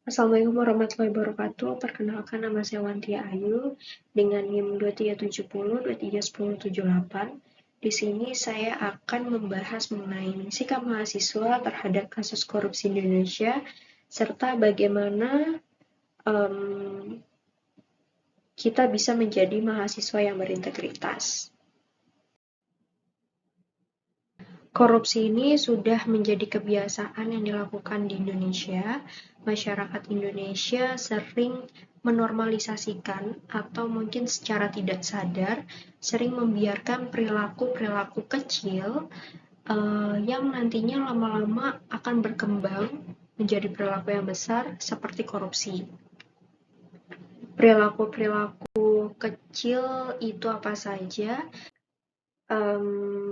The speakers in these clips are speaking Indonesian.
Assalamualaikum warahmatullahi wabarakatuh. Perkenalkan, nama saya Wantia Ayu dengan NIM 2370 23108. Di sini saya akan membahas mengenai sikap mahasiswa terhadap kasus korupsi di Indonesia serta bagaimana kita bisa menjadi mahasiswa yang berintegritas. Korupsi ini sudah menjadi kebiasaan yang dilakukan di Indonesia. Masyarakat Indonesia sering menormalisasikan atau mungkin secara tidak sadar sering membiarkan perilaku-perilaku kecil yang nantinya lama-lama akan berkembang menjadi perilaku yang besar seperti korupsi. Perilaku-perilaku kecil itu apa saja?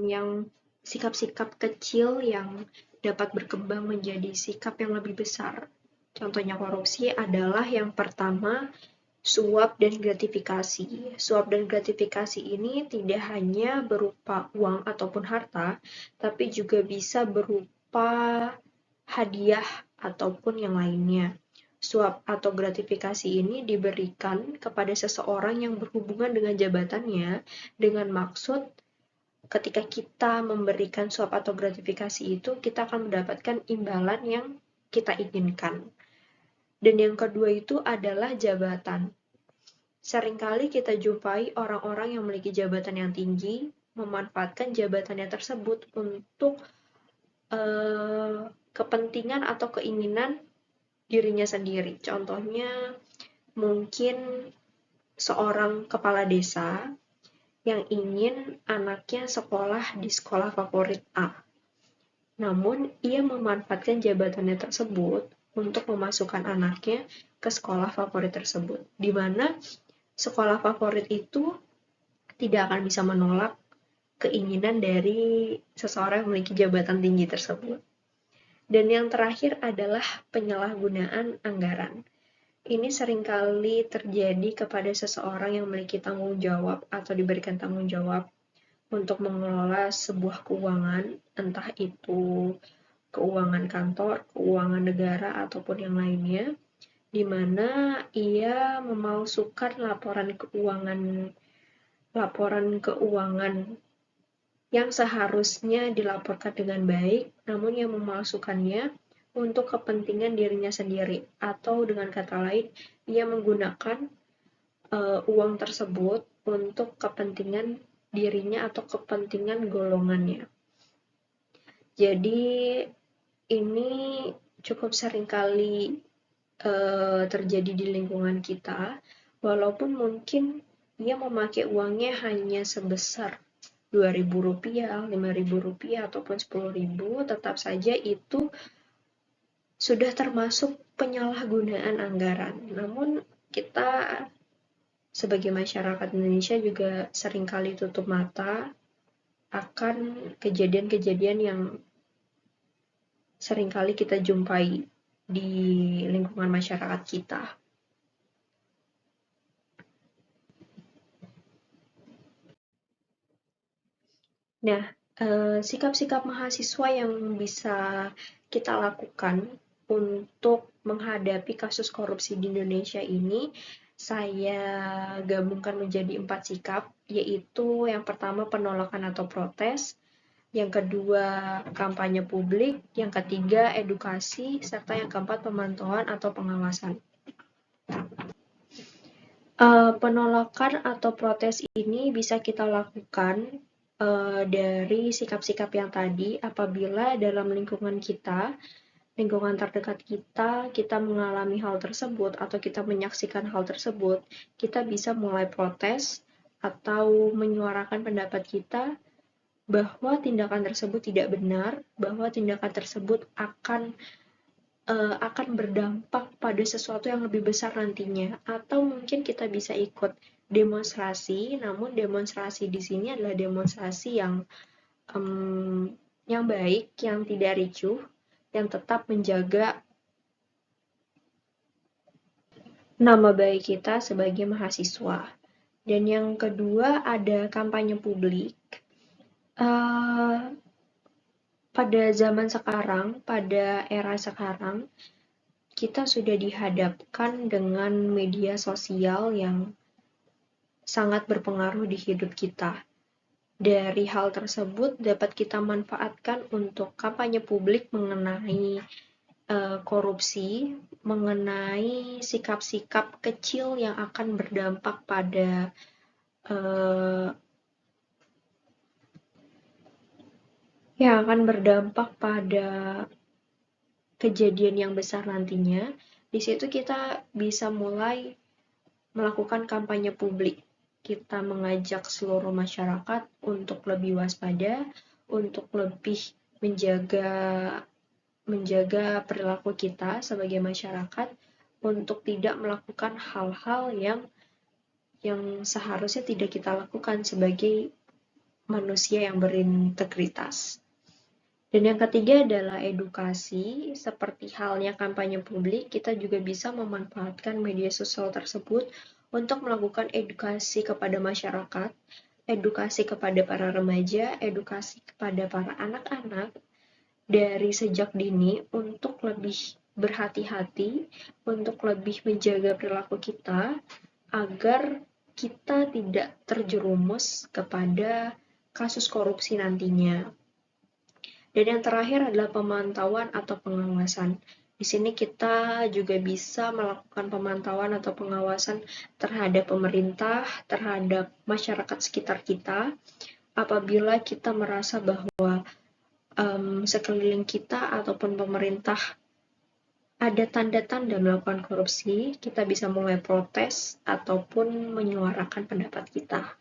Yang sikap-sikap kecil yang dapat berkembang menjadi sikap yang lebih besar. Contohnya korupsi adalah yang pertama, suap dan gratifikasi. Suap dan gratifikasi ini tidak hanya berupa uang ataupun harta, tapi juga bisa berupa hadiah ataupun yang lainnya. Suap atau gratifikasi ini diberikan kepada seseorang yang berhubungan dengan jabatannya dengan maksud ketika kita memberikan suap atau gratifikasi itu, kita akan mendapatkan imbalan yang kita inginkan. Dan yang kedua itu adalah jabatan. Seringkali kita jumpai orang-orang yang memiliki jabatan yang tinggi, memanfaatkan jabatannya tersebut untuk kepentingan atau keinginan dirinya sendiri. Contohnya, mungkin seorang kepala desa yang ingin anaknya sekolah di sekolah favorit A. Namun, ia memanfaatkan jabatannya tersebut untuk memasukkan anaknya ke sekolah favorit tersebut, di mana sekolah favorit itu tidak akan bisa menolak keinginan dari seseorang yang memiliki jabatan tinggi tersebut. Dan yang terakhir adalah penyalahgunaan anggaran. Ini seringkali terjadi kepada seseorang yang memiliki tanggung jawab atau diberikan tanggung jawab untuk mengelola sebuah keuangan, entah itu keuangan kantor, keuangan negara, ataupun yang lainnya, di mana ia memalsukan laporan keuangan yang seharusnya dilaporkan dengan baik, namun ia memalsukannya untuk kepentingan dirinya sendiri, atau dengan kata lain, ia menggunakan uang tersebut untuk kepentingan dirinya atau kepentingan golongannya. Jadi ini cukup seringkali terjadi di lingkungan kita, walaupun mungkin dia memakai uangnya hanya sebesar Rp2.000, Rp5.000, ataupun Rp10.000, tetap saja itu sudah termasuk penyalahgunaan anggaran. Namun kita sebagai masyarakat Indonesia juga seringkali tutup mata akan kejadian-kejadian yang seringkali kita jumpai di lingkungan masyarakat kita. Nah, sikap-sikap mahasiswa yang bisa kita lakukan untuk menghadapi kasus korupsi di Indonesia ini, saya gabungkan menjadi 4 sikap, yaitu yang pertama penolakan atau protes, yang kedua kampanye publik, yang ketiga edukasi, serta yang keempat pemantauan atau pengawasan. Penolakan atau protes ini bisa kita lakukan dari sikap-sikap yang tadi apabila dalam lingkungan kita, lingkungan terdekat kita mengalami hal tersebut atau kita menyaksikan hal tersebut, kita bisa mulai protes atau menyuarakan pendapat kita bahwa tindakan tersebut tidak benar, bahwa tindakan tersebut akan berdampak pada sesuatu yang lebih besar nantinya, atau mungkin kita bisa ikut demonstrasi, namun demonstrasi di sini adalah demonstrasi yang baik, yang tidak ricuh, yang tetap menjaga nama baik kita sebagai mahasiswa. Dan yang kedua ada kampanye publik. Pada zaman sekarang, pada era sekarang, kita sudah dihadapkan dengan media sosial yang sangat berpengaruh di hidup kita. Dari hal tersebut dapat kita manfaatkan untuk kampanye publik mengenai korupsi, mengenai sikap-sikap kecil yang akan berdampak pada kejadian yang besar nantinya. Di situ kita bisa mulai melakukan kampanye publik. Kita mengajak seluruh masyarakat untuk lebih waspada, untuk lebih menjaga perilaku kita sebagai masyarakat, untuk tidak melakukan hal-hal yang seharusnya tidak kita lakukan sebagai manusia yang berintegritas. Dan yang ketiga adalah edukasi. Seperti halnya kampanye publik, kita juga bisa memanfaatkan media sosial tersebut untuk melakukan edukasi kepada masyarakat, edukasi kepada para remaja, edukasi kepada para anak-anak dari sejak dini untuk lebih berhati-hati, untuk lebih menjaga perilaku kita, agar kita tidak terjerumus kepada kasus korupsi nantinya. Dan yang terakhir adalah pemantauan atau pengawasan. Di sini kita juga bisa melakukan pemantauan atau pengawasan terhadap pemerintah, terhadap masyarakat sekitar kita, apabila kita merasa bahwa sekeliling kita ataupun pemerintah ada tanda-tanda melakukan korupsi, kita bisa mulai protes ataupun menyuarakan pendapat kita.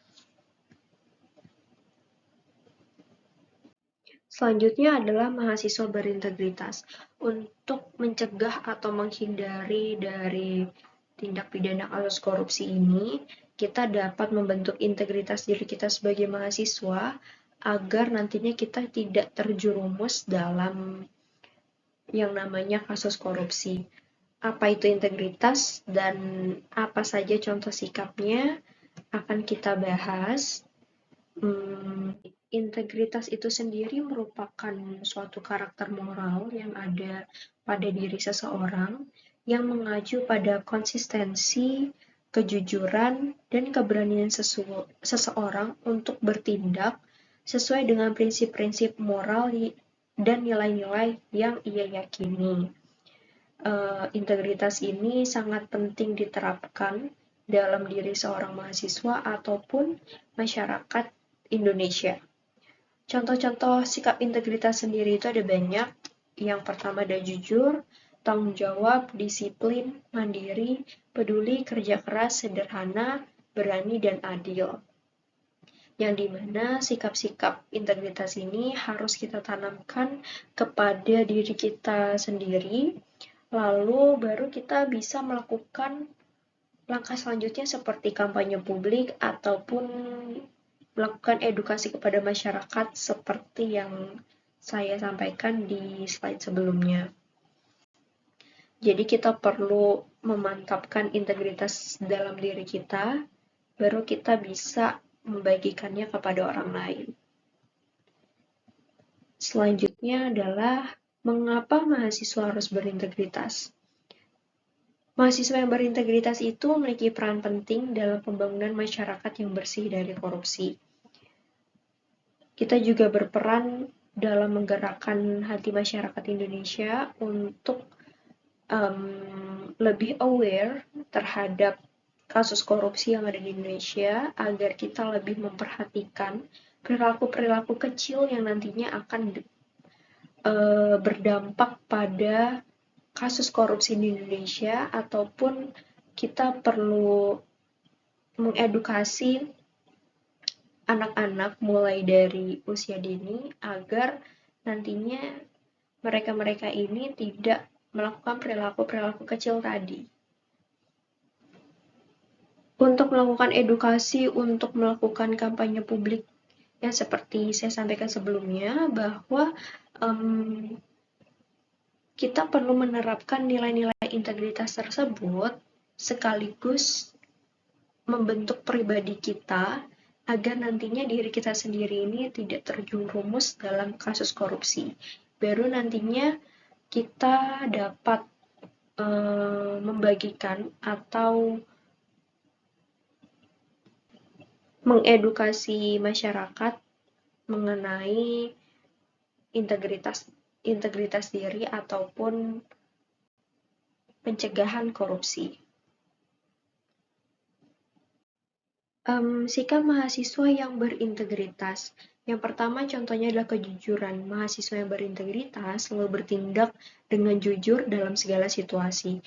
Selanjutnya adalah mahasiswa berintegritas. Untuk mencegah atau menghindari dari tindak pidana kasus korupsi ini, kita dapat membentuk integritas diri kita sebagai mahasiswa agar nantinya kita tidak terjerumus dalam yang namanya kasus korupsi. Apa itu integritas dan apa saja contoh sikapnya akan kita bahas. Integritas itu sendiri merupakan suatu karakter moral yang ada pada diri seseorang yang mengacu pada konsistensi, kejujuran, dan keberanian seseorang untuk bertindak sesuai dengan prinsip-prinsip moral dan nilai-nilai yang ia yakini. Integritas ini sangat penting diterapkan dalam diri seorang mahasiswa ataupun masyarakat Indonesia. Contoh-contoh sikap integritas sendiri itu ada banyak. Yang pertama ada jujur, tanggung jawab, disiplin, mandiri, peduli, kerja keras, sederhana, berani, dan adil. Yang dimana sikap-sikap integritas ini harus kita tanamkan kepada diri kita sendiri, lalu baru kita bisa melakukan langkah selanjutnya seperti kampanye publik ataupun melakukan edukasi kepada masyarakat seperti yang saya sampaikan di slide sebelumnya. Jadi kita perlu memantapkan integritas dalam diri kita, baru kita bisa membagikannya kepada orang lain. Selanjutnya adalah mengapa mahasiswa harus berintegritas. Mahasiswa yang berintegritas itu memiliki peran penting dalam pembangunan masyarakat yang bersih dari korupsi. Kita juga berperan dalam menggerakkan hati masyarakat Indonesia untuk lebih aware terhadap kasus korupsi yang ada di Indonesia, agar kita lebih memperhatikan perilaku-perilaku kecil yang nantinya akan berdampak pada kasus korupsi di Indonesia, ataupun kita perlu mengedukasi anak-anak mulai dari usia dini agar nantinya mereka-mereka ini tidak melakukan perilaku-perilaku kecil tadi. Untuk melakukan edukasi, untuk melakukan kampanye publik yang seperti saya sampaikan sebelumnya, bahwa kita perlu menerapkan nilai-nilai integritas tersebut sekaligus membentuk pribadi kita agar nantinya diri kita sendiri ini tidak terjerumus dalam kasus korupsi. Baru nantinya kita dapat membagikan atau mengedukasi masyarakat mengenai integritas diri ataupun pencegahan korupsi. Sikap mahasiswa yang berintegritas. Yang pertama contohnya adalah kejujuran. Mahasiswa yang berintegritas selalu bertindak dengan jujur dalam segala situasi.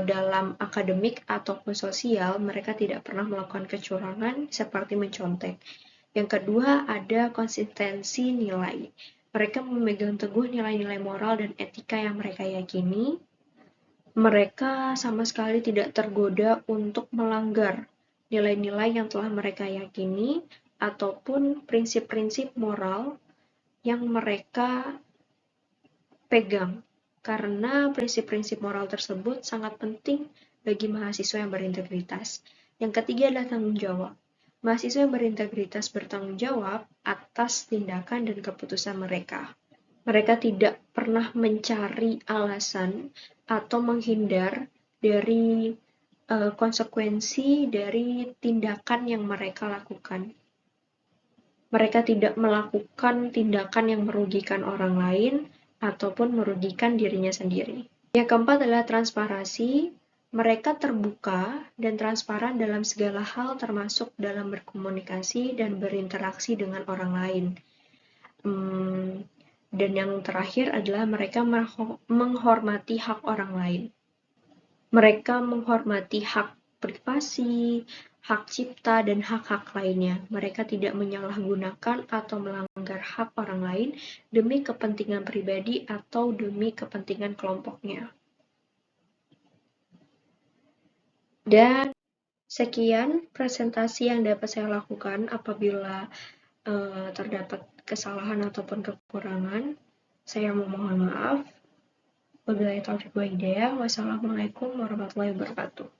Dalam akademik ataupun sosial, mereka tidak pernah melakukan kecurangan seperti mencontek. Yang kedua ada konsistensi nilai. Mereka memegang teguh nilai-nilai moral dan etika yang mereka yakini. Mereka sama sekali tidak tergoda untuk melanggar nilai-nilai yang telah mereka yakini ataupun prinsip-prinsip moral yang mereka pegang, karena prinsip-prinsip moral tersebut sangat penting bagi mahasiswa yang berintegritas. Yang ketiga adalah tanggung jawab. Mahasiswa yang berintegritas bertanggung jawab atas tindakan dan keputusan mereka. Mereka tidak pernah mencari alasan atau menghindar dari konsekuensi dari tindakan yang mereka lakukan. Mereka tidak melakukan tindakan yang merugikan orang lain ataupun merugikan dirinya sendiri. Yang keempat adalah transparansi. Mereka terbuka dan transparan dalam segala hal termasuk dalam berkomunikasi dan berinteraksi dengan orang lain. Dan yang terakhir adalah mereka menghormati hak orang lain. Mereka menghormati hak privasi, hak cipta, dan hak-hak lainnya. Mereka tidak menyalahgunakan atau melanggar hak orang lain demi kepentingan pribadi atau demi kepentingan kelompoknya. Dan sekian presentasi yang dapat saya lakukan. Apabila terdapat kesalahan ataupun kekurangan, saya memohon maaf. Wabillahi taufiq wal hidayah. Wassalamualaikum warahmatullahi wabarakatuh.